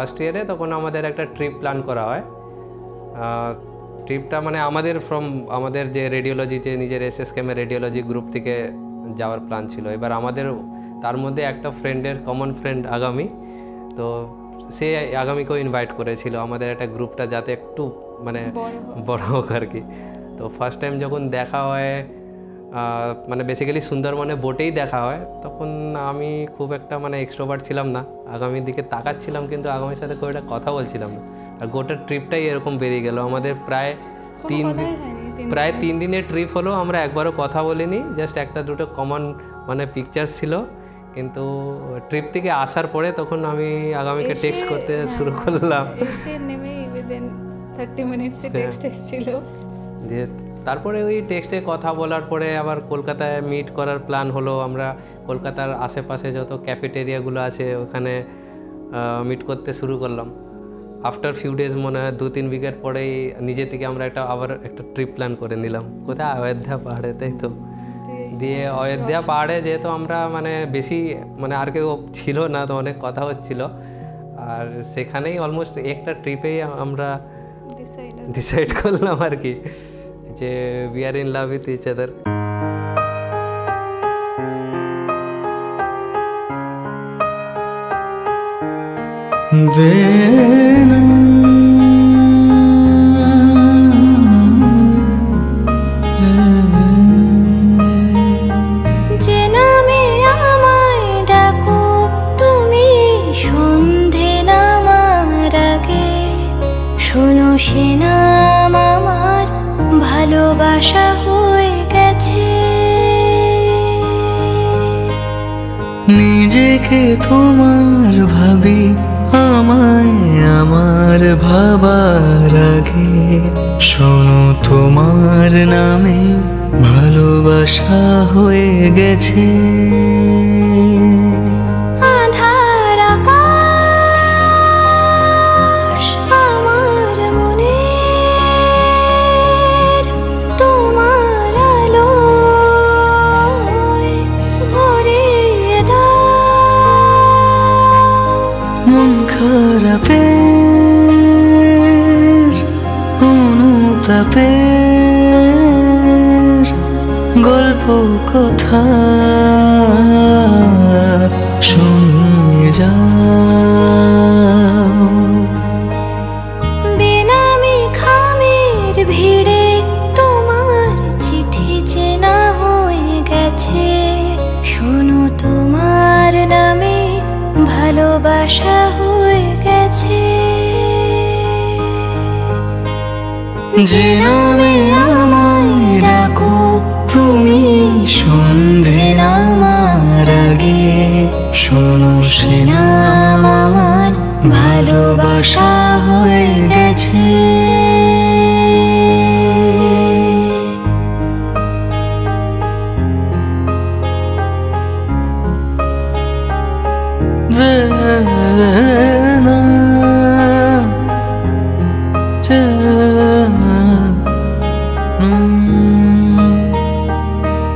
First ইয়ারে তখন আমাদের একটা ট্রিপ প্ল্যান করা হয়। ট্রিপটা মানে আমাদের যে রেডিওলজি, যে নিজের এসএসকেএমের রেডিওলজি গ্রুপ থেকে যাওয়ার প্ল্যান ছিল। এবার আমাদের তার মধ্যে একটা কমন ফ্রেন্ড আগামী, তো সে আগামীকেও ইনভাইট করেছিল আমাদের একটা গ্রুপটা যাতে একটু মানে বড় হোক আর কি। তো ফার্স্ট টাইম যখন দেখা হয়, মানে বেসিক্যালি সুন্দরবনে বোটেই দেখা হয়, তখন আমি খুব একটা মানে এক্সট্রোভার্ট ছিলাম না, আগামীর দিকে তাকাচ্ছিলাম কিন্তু আগামীর সাথে খুব একটা কথা বলছিলাম না। আর গোটা ট্রিপটাই এরকম বেরিয়ে গেল। আমাদের প্রায় 3 দিনের ট্রিপ হলো, আমরা একবারও কথা বলিনি, জাস্ট একটা দুটো কমন মানে পিকচার্স ছিল। কিন্তু ট্রিপ থেকে আসার পরে তখন আমি আগামীকে টেক্সট করতে শুরু করলাম। তারপরে ওই টেক্সটে কথা বলার পরে আবার কলকাতায় মিট করার প্ল্যান হলো। আমরা কলকাতার আশেপাশে যত ক্যাফেটেরিয়াগুলো আছে ওখানে মিট করতে শুরু করলাম। আফটার ফিউ ডেজ, মনে হয় 2-3 উইকের পরেই নিজে থেকে আমরা আবার একটা ট্রিপ প্ল্যান করে নিলাম। কোথায়? অযোধ্যা পাহাড়ে, তাই তো। দিয়ে অযোধ্যা পাহাড়ে যেহেতু আমরা মানে বেশি মানে আর কেউ ছিল না, তো অনেক কথা হচ্ছিল, আর সেখানেই অলমোস্ট একটা ট্রিপেই আমরা ডিসাইড করলাম আর কি যে we are in love with each other. দেনা যে নামে আমায় ডাকো তুমি সন্ধে নামার আগে, শোনো সে নাম আমার ভালোবাসা হয়ে গেছে। নিজেকে তোমার ভাবি আমায় আমার ভাবার আগে, শোনো তোমার নামে ভালোবাসা হয়ে গেছে। আধার আকাশ আমার মনের, তোমার আলোয় ভরিয়ে দাও মন খারাপের অনুতাপের গল্প কথা শুনিয়ে যাও। বেনামি খামের ভিড়ে তোমার চিঠি চেনা হয়ে গেছে, শোনো তোমার নামে ভালোবাসা হয়ে গেছে। যে নামে আমায় ডাকো তুমি সন্ধে নামার আগে, শোনো সে নাম আমার ভালোবাসা হয়ে গেছে।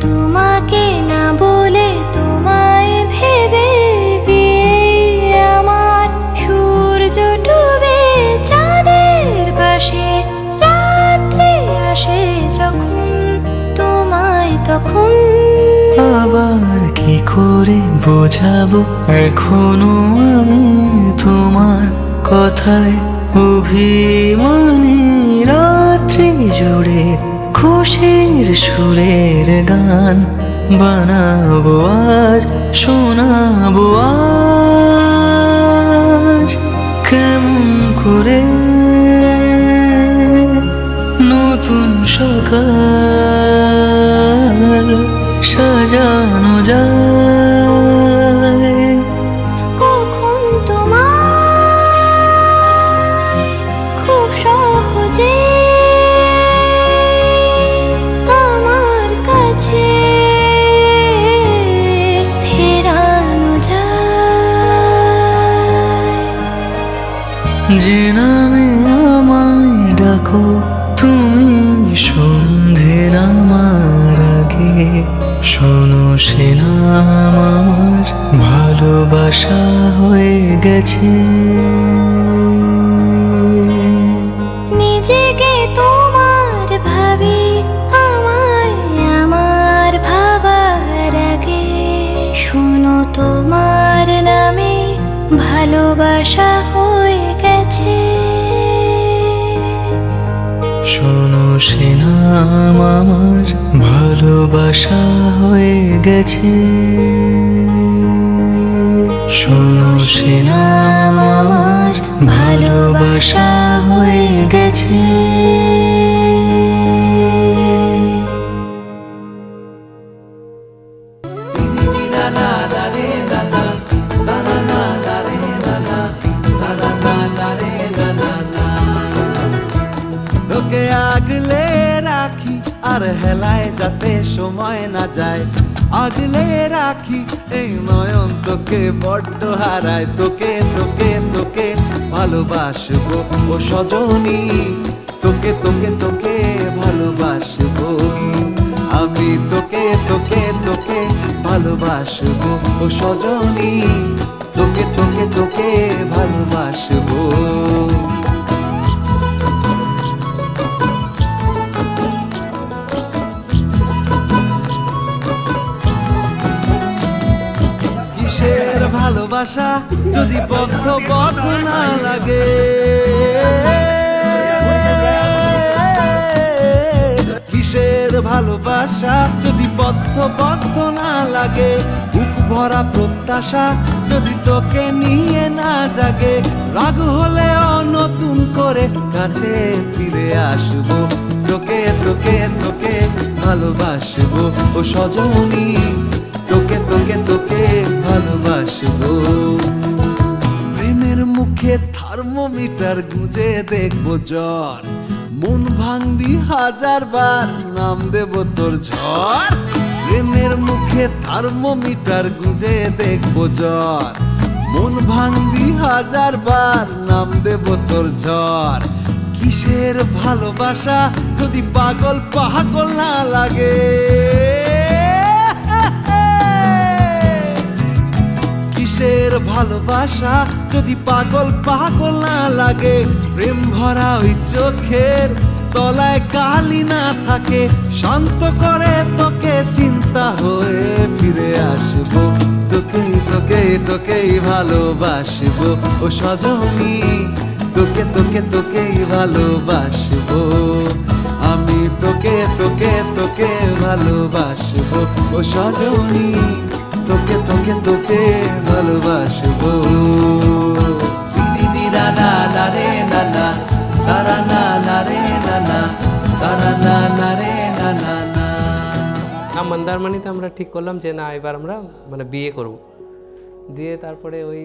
তোমাকে না বলে তোমায় ভেবে গিয়ে আমার সূর্য ডুবে চাঁদের পাশে রাত্রি আসে যখন, তোমায় তখন আবার কি করে বোঝাবো এখনো আমি তোমার কথায় অভিমানী। রাত্রি জুড়ে খুশির সুরের গান বানাবো আজ, শোনাবো আজ কেমন করে নতুন সকাল সাজানো যায়। কখন তোমায় খুব সহজে আমার কাছে ফেরানো যায়। যে নামে আমায় ডাকো তুমি সন্ধে নামার আগে, শোনো সে নাম আমার ভালোবাসা হয়ে গেছে। নিজেকে তোমার ভাবি আমায় আমার ভাবার আগে, শোনো তোমার নামে ভালোবাসা হয়ে গেছে। শোনো সে নাম আমার ভালোবাসা হয়ে গেছে। শোনো সে নাম আমার ভালোবাসা হয়ে গেছে। তোকে আগলে রাখি আর হেলায় যাতে সময় না যায়, আগলে রাখি এই নয়ন তোকে বড্ড হারায়। তোকে তোকে তোকে ভালোবাসবো ও সজনী, তোকে তোকে তোকে ভালোবাসবো আমি। তোকে তোকে তোকে ভালোবাসবো ও সজনী, তোকে তোকে তোকে ভালোবাসবো। কিসের ভালোবাসা যদি বদ্ধ বদ্ধ না লাগে, কিসের ভালোবাসা যদি বদ্ধ বদ্ধ না লাগে, বুক ভরা প্রত্যাশা যদি তোকে নিয়ে না জাগে। রাগ হলেও নতুন করে কাছে ফিরে আসবো, তোকে তোকে তোকে ভালোবাসবো ও সজনী, তোকে তোকে তোকে ভালোবাসবো। প্রেমের মুখে থার্মোমিটার গুঁজে দেখবো জ্বর, মন ভাঙবি হাজার বার নাম দেব তোর ঝড়। প্রেমের মুখে থার্মোমিটার গুঁজে দেখবো জ্বর, মন ভাঙবি হাজার বার নাম দেব তোর ঝড়। কিসের ভালোবাসা যদি পাগল পাগল না লাগে, কিসের ভালোবাসা যদি পাগল পাগল না লাগে। প্রেম ভরা ওই চোখের তলায় কালি না থাকে, শান্ত করে তোকে চিন্তা হয়ে ফিরে আসবো, তোকে তোকে তোকেই ভালোবাসবো ও সজনী, তোকে তোকে তোকেই ভালোবাসবো আমি। তোকে তোকে তোকে ভালোবাসবো ও সজনী, তোকে তোকে তোকে ভালোবাসবো। দিদি না না না রে না না, তারা না না রে না না, তারা না না রে না না না। মন্দারমণিতে আমরা ঠিক করলাম যে না এবার আমরা মানে বিয়ে করব। দিয়ে তারপরে ওই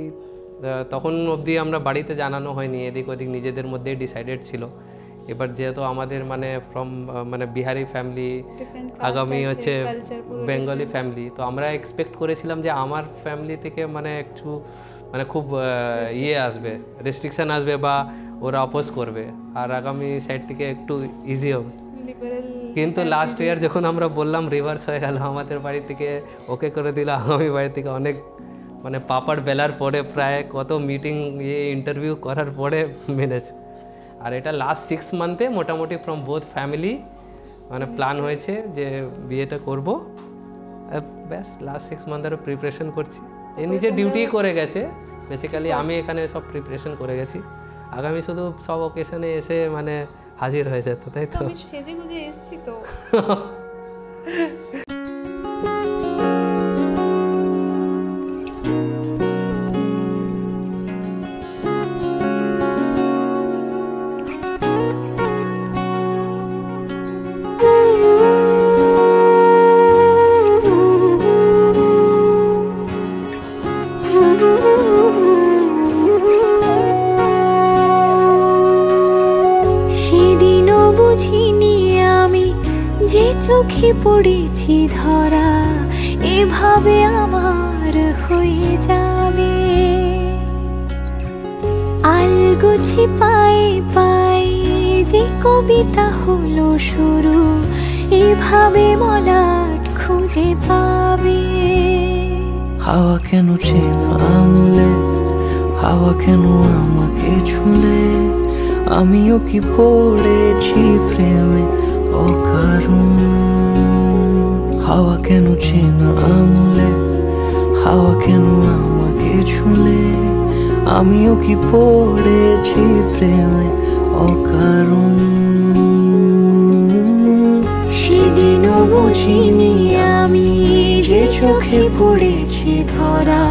তখন অবধি আমরা বাড়িতে জানানো হয়নি, এদিক ওদিক নিজেদের মধ্যেই ডিসাইডেড ছিল। এবার যেহেতু আমাদের মানে মানে বিহারি ফ্যামিলি, আগামী হচ্ছে বেঙ্গলি ফ্যামিলি, তো আমরা এক্সপেক্ট করেছিলাম যে আমার ফ্যামিলি থেকে মানে একটু মানে খুব ইয়ে আসবে, রেস্ট্রিকশান আসবে বা ওরা অপোজ করবে, আর আগামী সাইড থেকে একটু ইজি হবে। কিন্তু লাস্ট ইয়ার যখন আমরা বললাম রিভার্স হয়ে গেল, আমাদের বাড়ি থেকে ওকে করে দিল, আগামী বাড়ি থেকে অনেক মানে পাপাড় বেলার পরে প্রায় কত মিটিং ইন্টারভিউ করার পরে মেনেছে। আর এটা লাস্ট 6 মান্থে মোটামুটি ফ্রম বোথ ফ্যামিলি মানে প্ল্যান হয়েছে যে বিয়েটা করব। ব্যাস লাস্ট 6 মান্থ আরও প্রিপারেশন করছি, এই নিজের ডিউটি করে গেছে বেসিক্যালি, আমি এখানে সব প্রিপারেশন করে গেছি। আগামী শুধু সব ওকেশনে এসে মানে হাজির হয়ে যেত, তাই তো? আমি সেজে গুজে এসেছি তো। চোখে পড়েছি ধরা, এভাবে আমার হয়ে যাবে। আলগোছে পায়ে পায়ে যে কবিতা হলো শুরু, এভাবে মলাট খুঁজে পাবে। হাওয়া কেন চেনা আঙুলে, হাওয়া কেন আমাকে ছুলে, আমিও কি পড়েছি প্রেমে অকারণ। হাওয়া কেন চেনা আঙুলে, হাওয়া কেন আমাকে ছুলে, আমিও কি পড়েছি প্রেমে অকারণ। সেদিনও বুঝিনি আমি যে চোখে পড়েছি ধরা,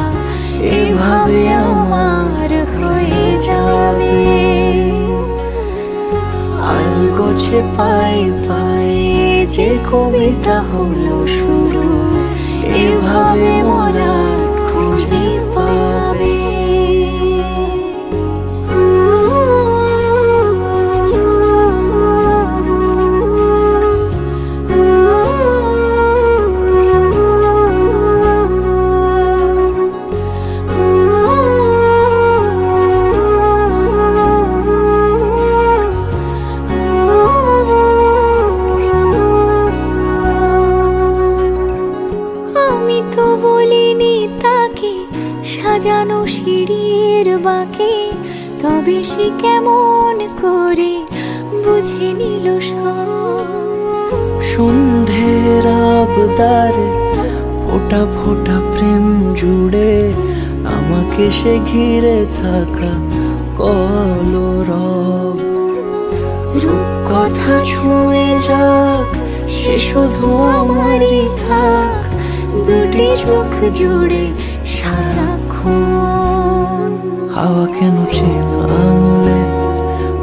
এভাবে আমার হয়ে যাবে। আলগোছে পায়ে পায়ে যে কবিতা হলো শুরু, এভাবে মোরা খুঁজে পাবে। সাজানো সিঁড়ির বাঁকে, তবে সে কেমন করে বুঝে নিল সব। সন্ধ্যের আবদারে ফোঁটা ফোঁটা প্রেম জুড়ে, আমাকে সে ঘিরে থাকা কলরব। রূপকথা ছুঁয়ে যাক, সে শুধু আমারই থাক, দুটি চোখ জুড়ে সারাক্ষণ। হাওয়া কেন চেনা আঙুলে,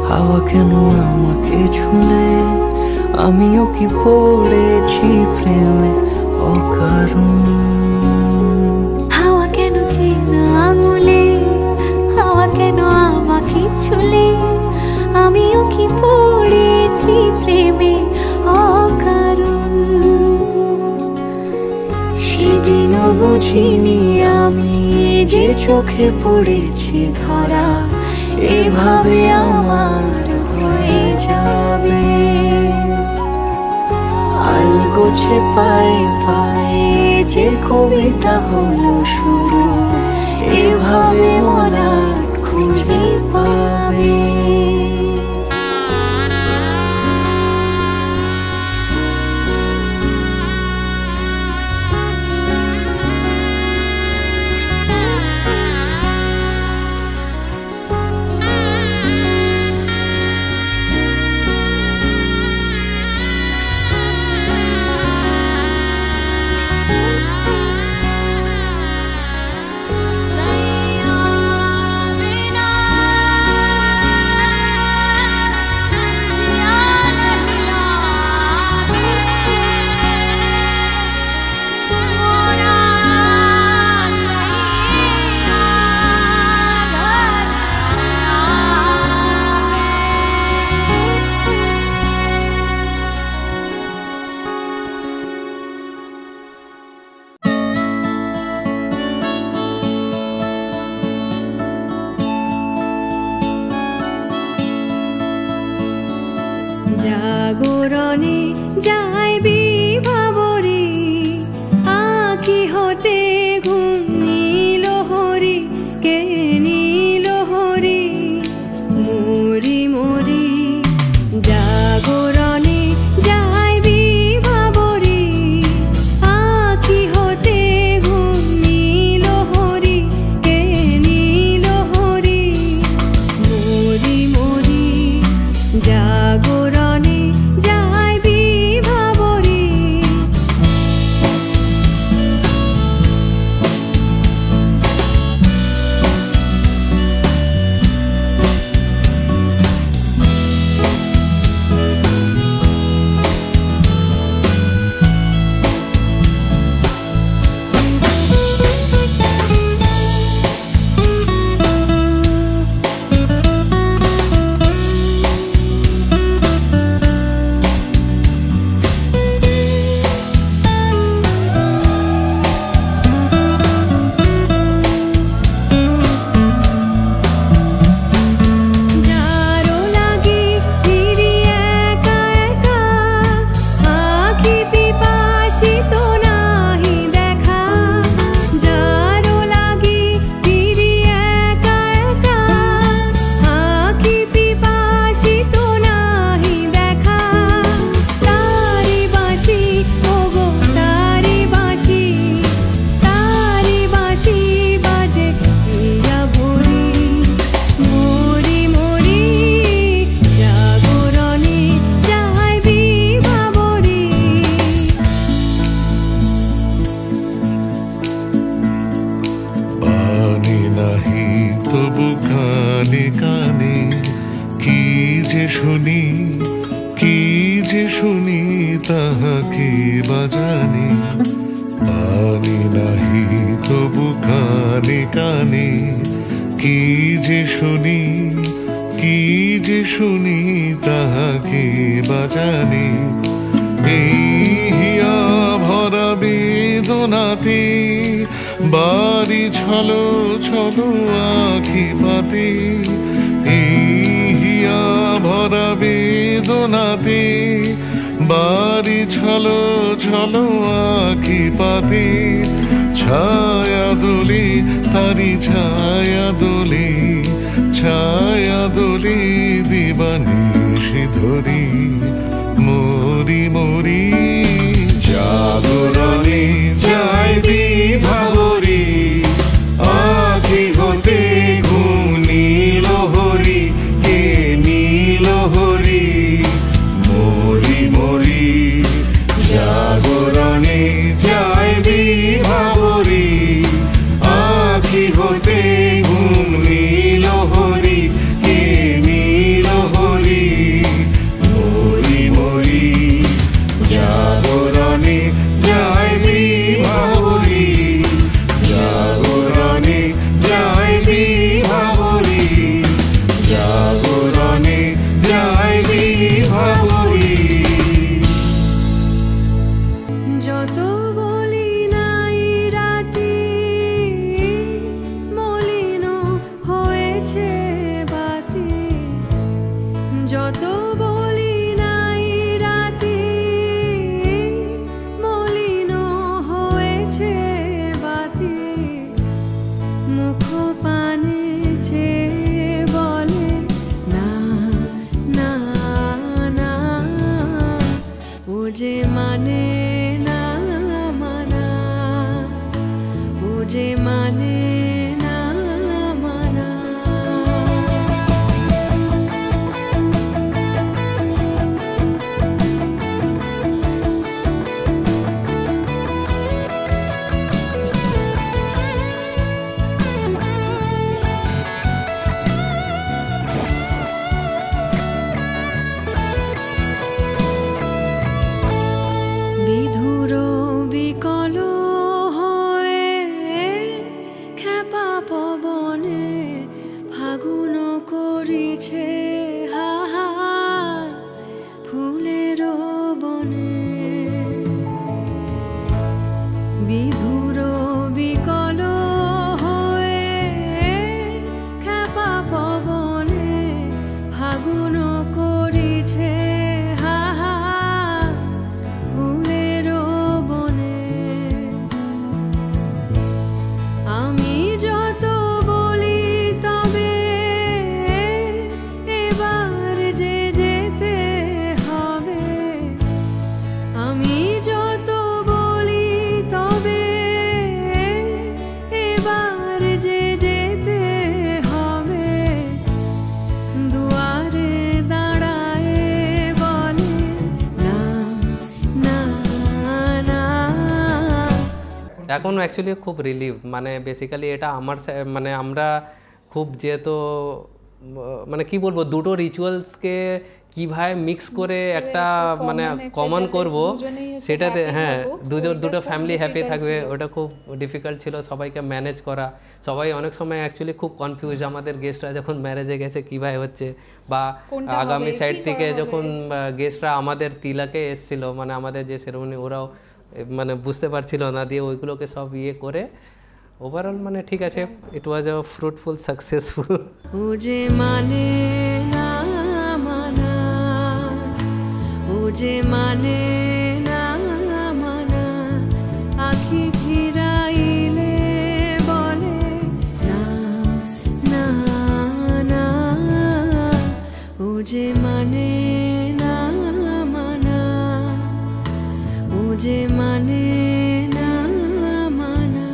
হাওয়া কেন আমাকে ছুলে, আমিও কি পড়েছি প্রেমে অকারণ। হাওয়া কেন চেনা আঙুলে, হাওয়া কেন আমাকে ছুলে, আমিও কি পড়েছি প্রেমে অকারণ। সেদিনও বুঝিনি আমি যে চোখে পড়েছি ধরা, এভাবে আমার হয়ে যাবে। আলগোছে পায়ে পায়ে যে কবিতা হলো শুরু, এভাবে মোরা খুঁজে পাবে। জাগরণে যাই বিভাবরে, আঁকি হতে ঘুম নীল হরি, কে নীল হরি মরি মরি। জাগরণে যাই বিভাবরে, আঁকি হতে ঘুম নীল হরি, কে নীল হরি মরি মরি। জাগরণে যাই বিভাবরে, যে শুনি তাহা কি বাজানি আনি নাহি তবু কানে কানে কি যে শুনি তাহা কি বাজানি এই হিয়া ভরা বেদনাতে বাড়ি ছলো ছলো আখি পাতে এই হিয়া ভরা বেদনাতে বাড়ি ছলো ছলো আখি পাতে ছায়া দোলে তারি ছায়া দোলে দিবানিশি ধরি মরি মরি জাগরণে যায় বিভাবরী আখি হতে ঘুম নীল হরি কে নীল হরি মরি মরি জাগরণে যায় বিভাবরী আখি হতে ঘুম নীল হরি কে নীল হরি মরি মরি জাগরণে যায় বিভাবরী জাগরণে যায় বিভাবরী জাগরণে যায় বিভাবরী যত বলি নাই রাতি মলিন হয়েছে বাতি যত বলি নাই রাতি মলিন হয়েছে বাতি মুখ পানে চেয়ে বলে না না না ও যে মানে না মানা ও যে মানে না মানা বিধুর বিকল হয়ে খেপা পবনে ফাগুন করিছে হাহা ফুলের বনে বিধুর বিকল হয়ে খেপা পবনে ফাগুন করিছে হাহা ফুলের বনে আমি যত বলি তবে এবার যে যেতে হবে আমি যত বলি তবে এবার যে যেতে হবে দুয়ারে দাঁড়ায় বলে না না না এখন অ্যাকচুয়ালি খুব রিলিভ মানে বেসিক্যালি এটা আমার মানে আমরা খুব যেহেতু মানে কি বলবো দুটো রিচুয়ালসকে কিভাবে মিক্স করে একটা মানে কমন করব সেটাতে হ্যাঁ দুটো ফ্যামিলি হ্যাপি থাকবে ওটা খুব ডিফিকাল্ট ছিল সবাইকে ম্যানেজ করা সবাই অনেক সময় অ্যাকচুয়ালি খুব কনফিউজ আমাদের গেস্টরা যখন ম্যারেজে গেছে কীভাবে হচ্ছে বা আগামী সাইড থেকে যখন গেস্টরা আমাদের তিলাকে এসছিল মানে আমাদের যে সেরেমনি ওরাও মানে বুঝতে পারছিল না দিয়ে ওইগুলোকে সব ইয়ে করে ওভারঅল মানে ঠিক আছে ইট ওয়াজ আ ফ্রুটফুল সাকসেসফুল ও যে মানে না মানা ও যে মানে না মানা আখি ফিরাইলে বলে না না না ও যে মানে না মানা ও যে মানে না মানা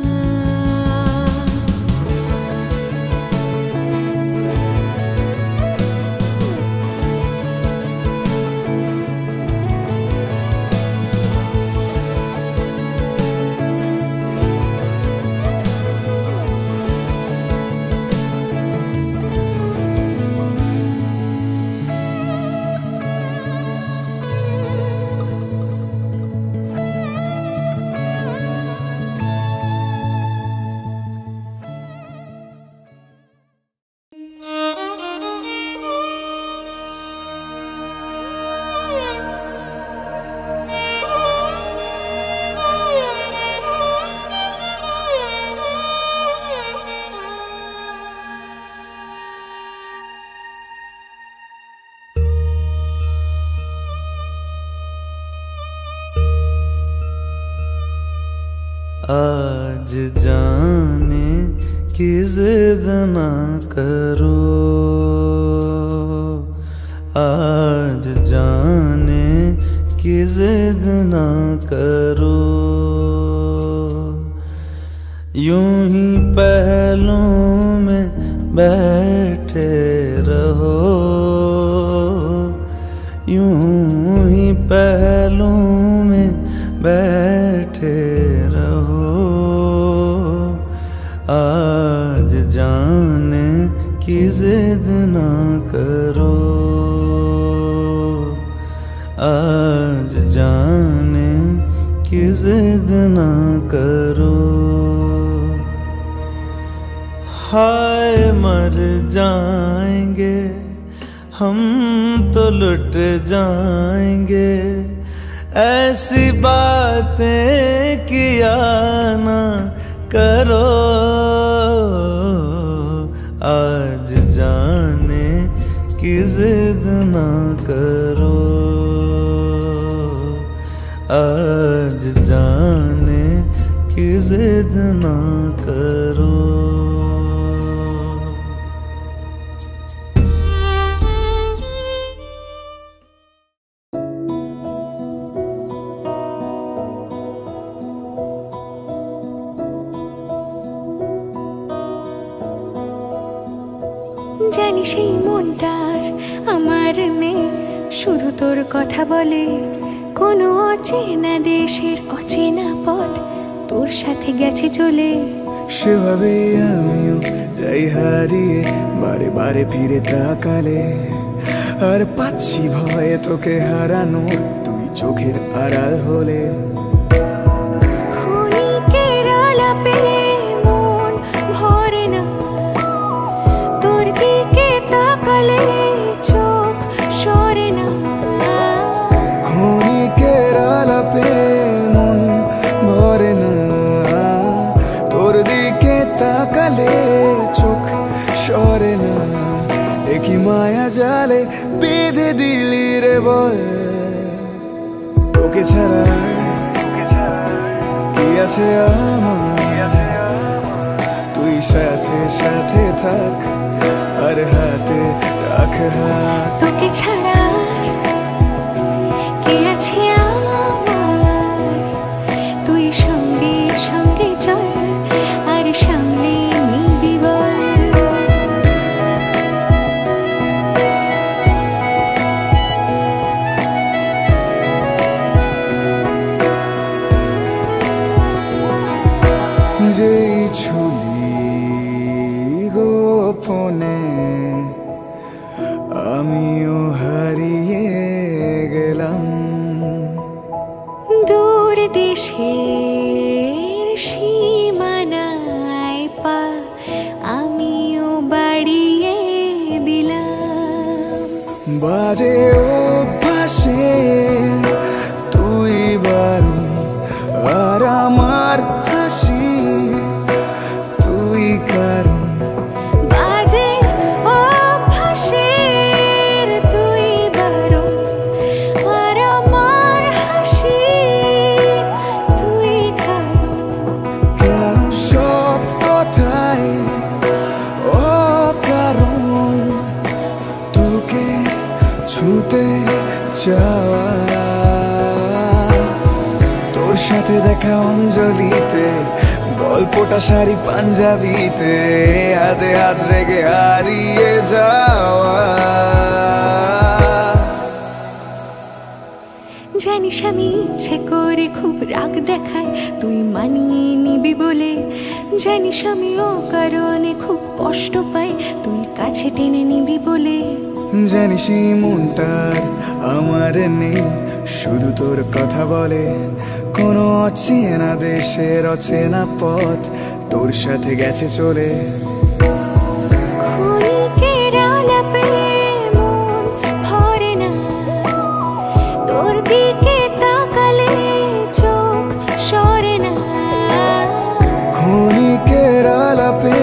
आज जाने की जिद ना करो, आज जाने की जिद ना करो। यूं ही पहलों में बैठे रहो, यूं ही पहलों में बैठे रहो। आज जाने की जिद ना करो, आज जाने की जिद ना करो। हाय मर जाएंगे हम तो लुट जाएंगे, ऐसी बातें किया ना करो। आज जाने की जिद ना करो, आज जाने की जिद ना करो। জানি সেই মনটার আমার নেই, শুধু তোর কথা বলে। কোনো অচেনা দেশের অচেনা পথ তোর সাথে গেছে চলে। সেভাবে আমিও যাই হারিয়ে, বারে বারে ফিরে তাকালে। আর পাচ্ছি ভয়ে তোকে হারানো, তুই চোখের আড়াল হলে। ক্ষণিকের আলাপে মন ভরে না, তোর দিকে তাকালে চোখ সরে না। ক্ষণিকের আলাপে মন ভরে না, তোর দিকে তাকালে চোখ সরে না। একই মায়া জালে বেঁধে দিলি রে বল, তোকে ছাড়া কি আছে আমার। তুই সাথে সাথে থাক আর হাতে রাখ হাত। তোকে ছাড়া কে আছে আমার, তুই সঙ্গে সঙ্গে চল আর সামনে নিবি বল। যেই ছুলি গোপনে আমিও হারিয়ে গেলাম। দূর দেশের সীমানায় পা আমিও বাড়িয়ে দিলাম। বাজে অভ্যাসে তুই বারণ, আর আমার হাসি তুই কারণ। বাজে অভ্যাসের তুই বারণ, আর আমার হাসি তুই কারণ। কেন সব কথাই অকারণ, তোকে ছুতে চাওয়া। তোর সাথে দেখা অঞ্জলিতে, গল্পটা শাড়ি পাঞ্জাবিতে, হাতে হাত রেখে হারিয়ে যাওয়া। জানিস আমি ইচ্ছে করে খুব রাগ দেখাই, তুই মানিয়ে নিবি বলে। জানিস আমি অকারণে খুব কষ্ট পাই, তুই কাছে টেনে নিবি বলে। জানিস এই মনটার আমার নেই, শুধু তোর কথা বলে। কোনো অচেনা দেশের অচেনা পথ তোর সাথে গেছে চলে। ক্ষণিকের আলাপে মন ভরে না, তোর দিকে তাকালে চোখ সরে না। ক্ষণিকের আলাপে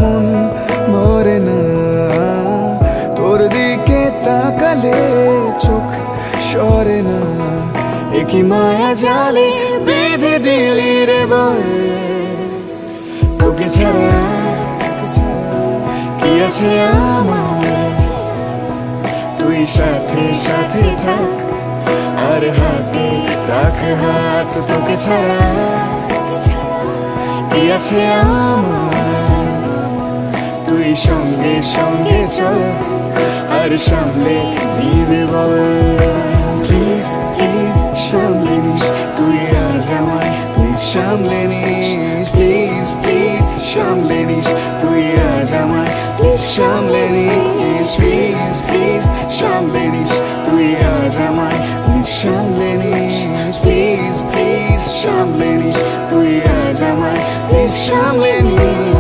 মন ভরে না, তোর দিকে তাকালে চোখ সরে না। একই মায়া জালে বেঁধে দিলি রে বল তোকে ছাড়া কি আছে আমার তুই সাথে সাথে থাক আর হাতে রাখ হাত তোকে ছাড়া কি আছে আমার তুই সঙ্গে সঙ্গে চল আর সামলে নিবি বল প্লিজ প্লিজ সামলে নিস তুই আজ আমায় প্লিজ সামলে নিস প্লিজ প্লিজ সামলে নিস তুই আজ আমায় প্লিজ সামলে নিস প্লিজ প্লিজ সামলে নিস তুই আজ আমায় প্লিজ সামলে নিস প্লিজ প্লিজ সামলে নিস তুই আজ আমায় প্লিজ সামলে নিস